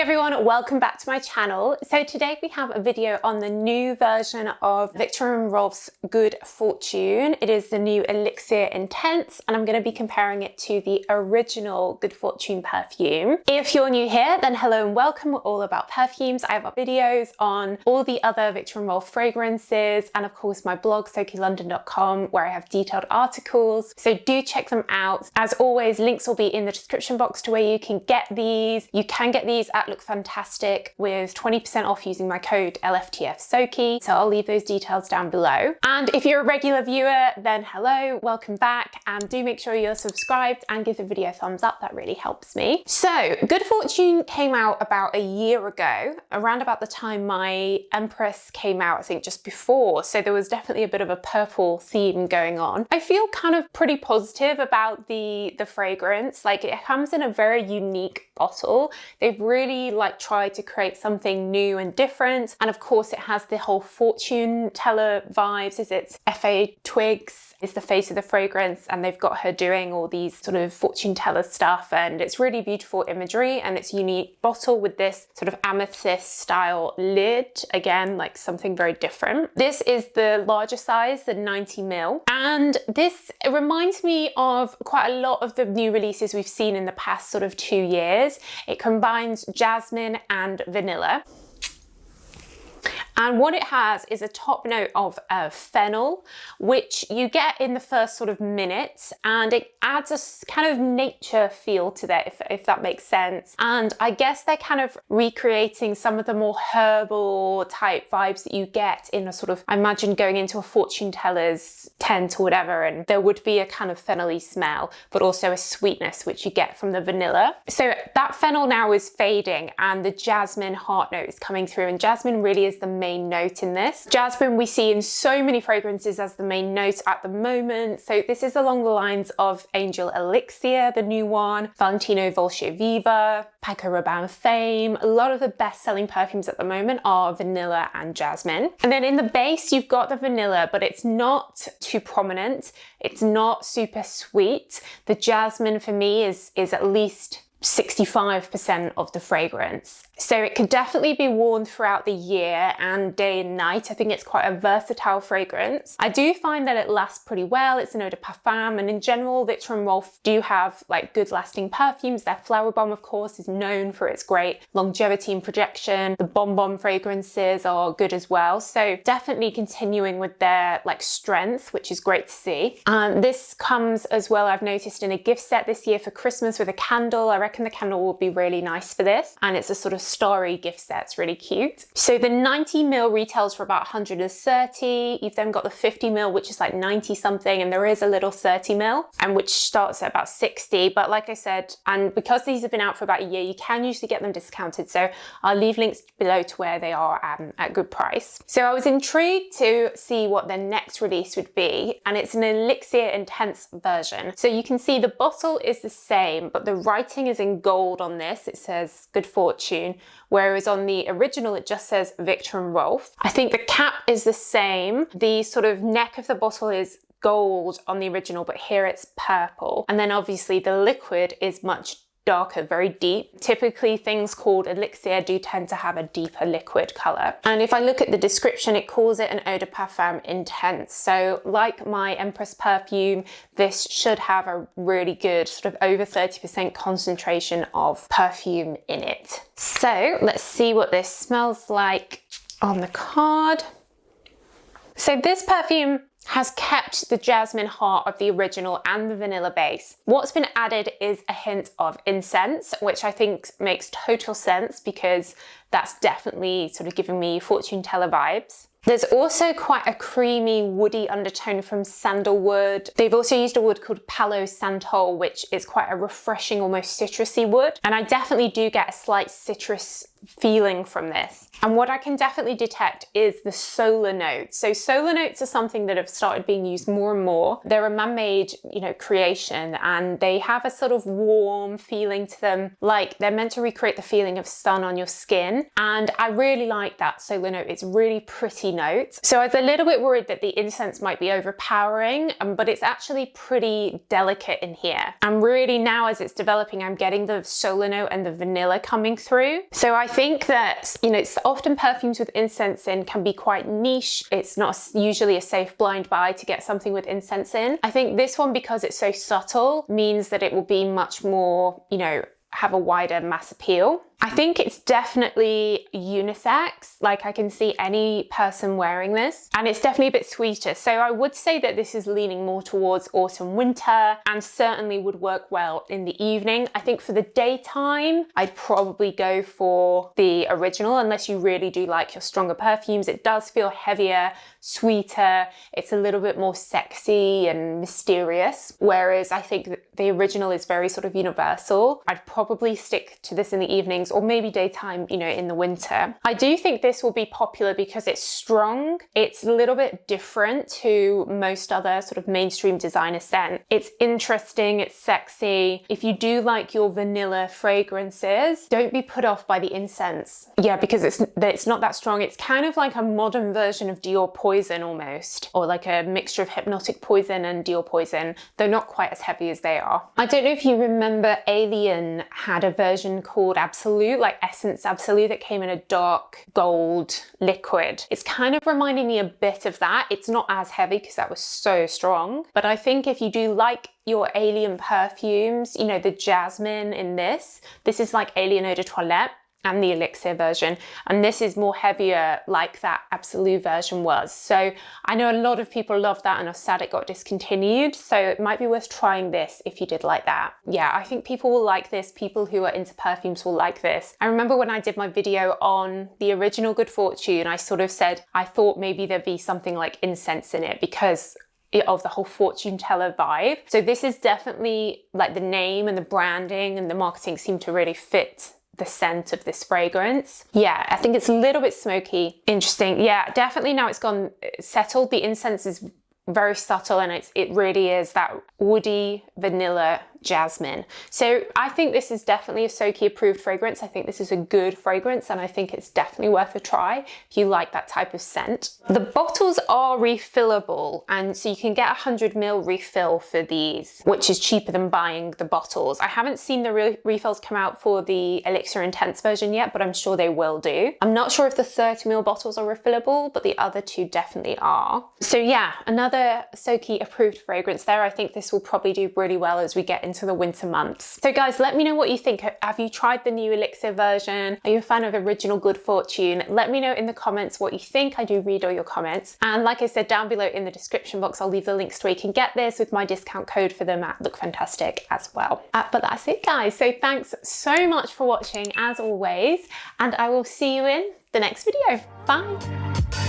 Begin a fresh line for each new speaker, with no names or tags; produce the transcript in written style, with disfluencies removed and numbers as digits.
everyone, welcome back to my channel. So today we have a video on the new version of Viktor Rolf's Good Fortune. It is the new Elixir Intense, and I'm going to be comparing it to the original Good Fortune perfume. If you're new here, then hello and welcome. We're all about perfumes. I have videos on all the other Viktor Rolf fragrances, and of course my blog SokiLondon.com, where I have detailed articles. So do check them out. As always, links will be in the description box to where you can get these. You can get these at Look Fantastic with 20% off using my code LFTFSOKI. So I'll leave those details down below. And if you're a regular viewer, then hello, welcome back, and do make sure you're subscribed and give the video a thumbs up. That really helps me. So Good Fortune came out about a year ago, around about the time my Empress came out, I think just before. So there was definitely a bit of a purple theme going on. I feel kind of pretty positive about the fragrance. Like, it comes in a very unique bottle. They've really tried to create something new and different. And of course it has the whole fortune teller vibes. It's F.A. Twigs is the face of the fragrance, and they've got her doing all these sort of fortune teller stuff, and it's really beautiful imagery, and it's a unique bottle with this sort of amethyst style lid. Again, like something very different. This is the larger size, the 90ml, and this, it reminds me of quite a lot of the new releases we've seen in the past sort of 2 years. It combines jasmine and vanilla. And what it has is a top note of fennel, which you get in the first sort of minute, and it adds a kind of nature feel to that, if that makes sense. And I guess they're kind of recreating some of the more herbal type vibes that you get in a sort of, I imagine going into a fortune teller's tent or whatever, and there would be a kind of fennel-y smell, but also a sweetness which you get from the vanilla. So that fennel now is fading, and the jasmine heart note is coming through, and jasmine really is the main note in this. Jasmine we see in so many fragrances as the main note at the moment. So this is along the lines of Angel Elixir, the new one, Valentino Volsche Viva, Paco Rabanne Fame. A lot of the best-selling perfumes at the moment are vanilla and jasmine. And then in the base, you've got the vanilla, but it's not too prominent. It's not super sweet. The jasmine for me is at least 65% of the fragrance. So it could definitely be worn throughout the year and day and night. I think it's quite a versatile fragrance. I do find that it lasts pretty well. It's an eau de parfum, and in general, Viktor and Rolf do have good lasting perfumes. Their Flower Bomb, of course, is known for its great longevity and projection. The Bon Bon fragrances are good as well. So definitely continuing with their strength, which is great to see. And this comes as well, I've noticed, in a gift set this year for Christmas with a candle. I reckon the candle will be really nice for this, and it's a sort of starry gift set. It's really cute. So the 90ml retails for about 130. You've then got the 50ml, which is like 90 something, and there is a little 30ml, and which starts at about 60. But like I said, and because these have been out for about a year, you can usually get them discounted. So I'll leave links below to where they are at good price. So I was intrigued to see what their next release would be, and it's an Elixir Intense version. So you can see the bottle is the same, but the writing is in gold on this. It says Good Fortune, whereas on the original it just says Viktor and Rolf. I think the cap is the same. The sort of neck of the bottle is gold on the original, but here it's purple. And then obviously the liquid is much darker, very deep. Typically things called Elixir do tend to have a deeper liquid color. And if I look at the description, it calls it an eau de parfum intense. So like my Empress perfume, this should have a really good sort of over 30% concentration of perfume in it. So let's see what this smells like on the card. So this perfume has kept the jasmine heart of the original and the vanilla base. What's been added is a hint of incense, which I think makes total sense because that's definitely sort of giving me fortune teller vibes. There's also quite a creamy woody undertone from sandalwood. They've also used a wood called Palo Santal, which is quite a refreshing, almost citrusy wood. And I definitely do get a slight citrus feeling from this. And what I can definitely detect is the solar notes. So solar notes are something that have started being used more and more. They're a man-made, creation, and they have a sort of warm feeling to them, like they're meant to recreate the feeling of sun on your skin. And I really like that solar note. It's really pretty note. So I was a little bit worried that the incense might be overpowering, but it's actually pretty delicate in here. And really now as it's developing, I'm getting the solar note and the vanilla coming through. So I think that, it's often perfumes with incense in can be quite niche. It's not usually a safe blind buy to get something with incense in. I think this one, because it's so subtle, means that it will be much more, have a wider mass appeal. I think it's definitely unisex. Like I can see any person wearing this, and it's definitely a bit sweeter. So I would say that this is leaning more towards autumn winter, and certainly would work well in the evening. I think for the daytime, I'd probably go for the original, unless you really do like your stronger perfumes. It does feel heavier, sweeter. It's a little bit more sexy and mysterious. Whereas I think that the original is very sort of universal. I'd probably stick to this in the evenings, or maybe daytime, in the winter. I do think this will be popular because it's strong. It's a little bit different to most other sort of mainstream designer scent. It's interesting, it's sexy. If you do like your vanilla fragrances, don't be put off by the incense. Yeah, because it's not that strong. It's kind of like a modern version of Dior Poison almost, or like a mixture of Hypnotic Poison and Dior Poison, though not quite as heavy as they are. I don't know if you remember Alien had a version called Absolute, like Essence Absolute, that came in a dark gold liquid. It's kind of reminding me a bit of that. It's not as heavy because that was so strong, but I think if you do like your Alien perfumes, the jasmine in this is like Alien Eau de Toilette and the Elixir version, and this is more heavier like that Absolute version was. So I know a lot of people love that and are sad it got discontinued, so it might be worth trying this if you did like that. Yeah, I think people will like this. People who are into perfumes will like this. I remember when I did my video on the original Good Fortune, I sort of said I thought maybe there'd be something like incense in it because of the whole fortune teller vibe. So this is definitely like the name and the branding and the marketing seem to really fit the scent of this fragrance. Yeah, I think it's a little bit smoky. Interesting. Yeah, definitely now it's gone settled. The incense is very subtle, and it really is that woody vanilla jasmine. So I think this is definitely a Soki approved fragrance. I think this is a good fragrance, and I think it's definitely worth a try if you like that type of scent. The bottles are refillable, and so you can get 100 ml refill for these, which is cheaper than buying the bottles. I haven't seen the refills come out for the Elixir Intense version yet, but I'm sure they will do. I'm not sure if the 30 ml bottles are refillable, but the other two definitely are. So yeah, another Soki approved fragrance there. I think this will probably do really well as we get into the winter months. So guys, let me know what you think. Have you tried the new Elixir version? Are you a fan of original Good Fortune? Let me know in the comments what you think. I do read all your comments. And like I said, down below in the description box, I'll leave the links to where you can get this with my discount code for them at Look Fantastic as well. But that's it guys. So thanks so much for watching as always, and I will see you in the next video. Bye.